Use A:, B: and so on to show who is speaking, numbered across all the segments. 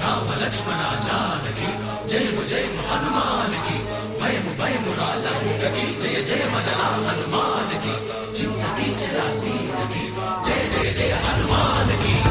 A: राम लक्ष्मण जानकी जय जय हनुमान की भयम रालंक की जय जय मनरा हनुमान की चिंतती चला सीत की जय जय जय हनुमान की।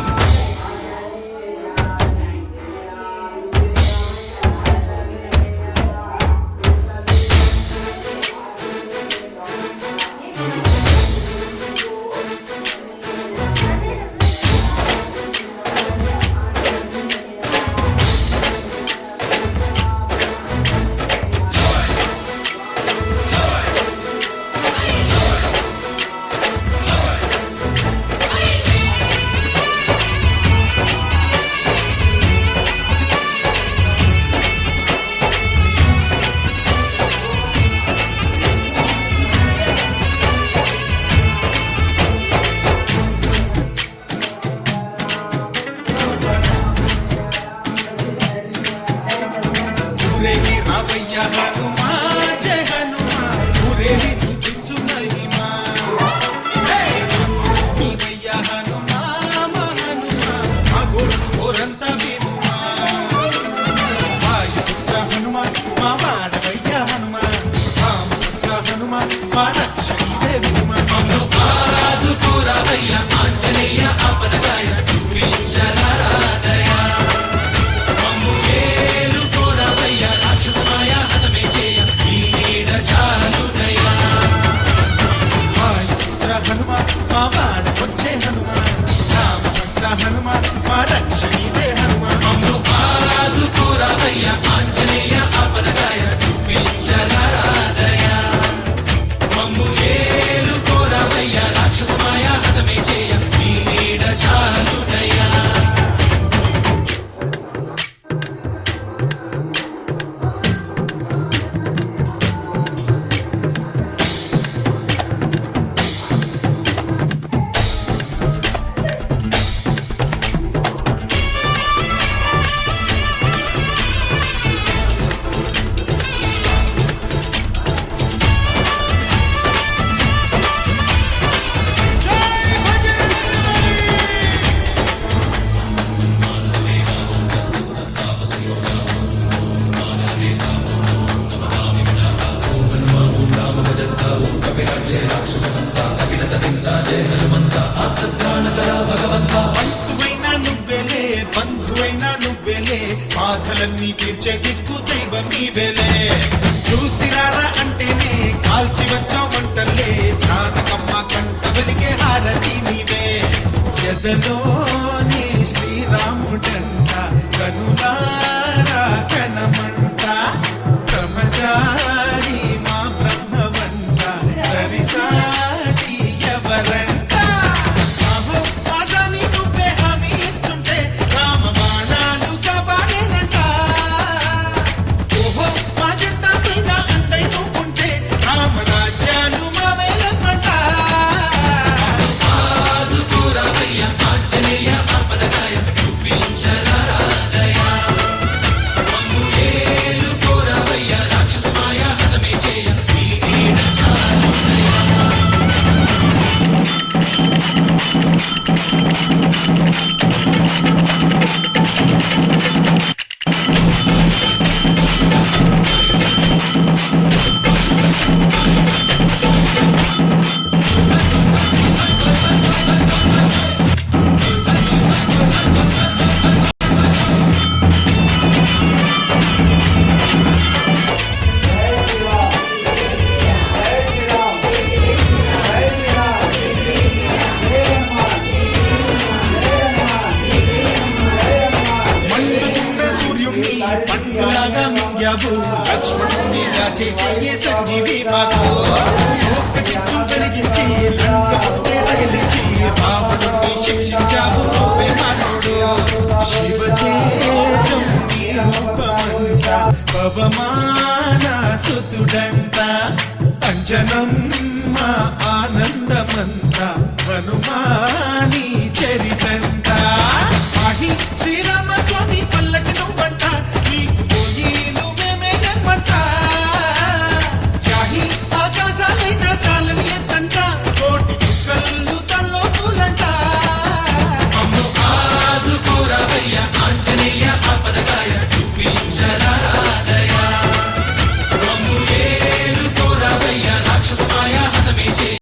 B: బాధలన్నీ తీర్చే దిక్కు దైవం నీవేలే చూసిరారా అంటేనే కాల్చి వచ్చామంటలే జానకమ్మ కంట వెలిగే హారతి నీవే ఎదలోని శ్రీరాముడంట కనులారా కనమంట బ్రహ్మచారి మా బ్రహ్మవంట సరిసాటి ఎవరంట పండులాగా మింగావు లక్ష్మణుని దాచే చెయ్యి సంజీవి మాకు ఒక్క చిచ్చు వెలిగించి లంక పుట్టే తగిలించి రావణుని శిక్షించావు నువ్వే మానోడు శివతేజం నీ రూపమంట పవమాన సుతుడంట అంజనమ్మ ఆనందమంత హనుమాని చరితంట శ్రీరామ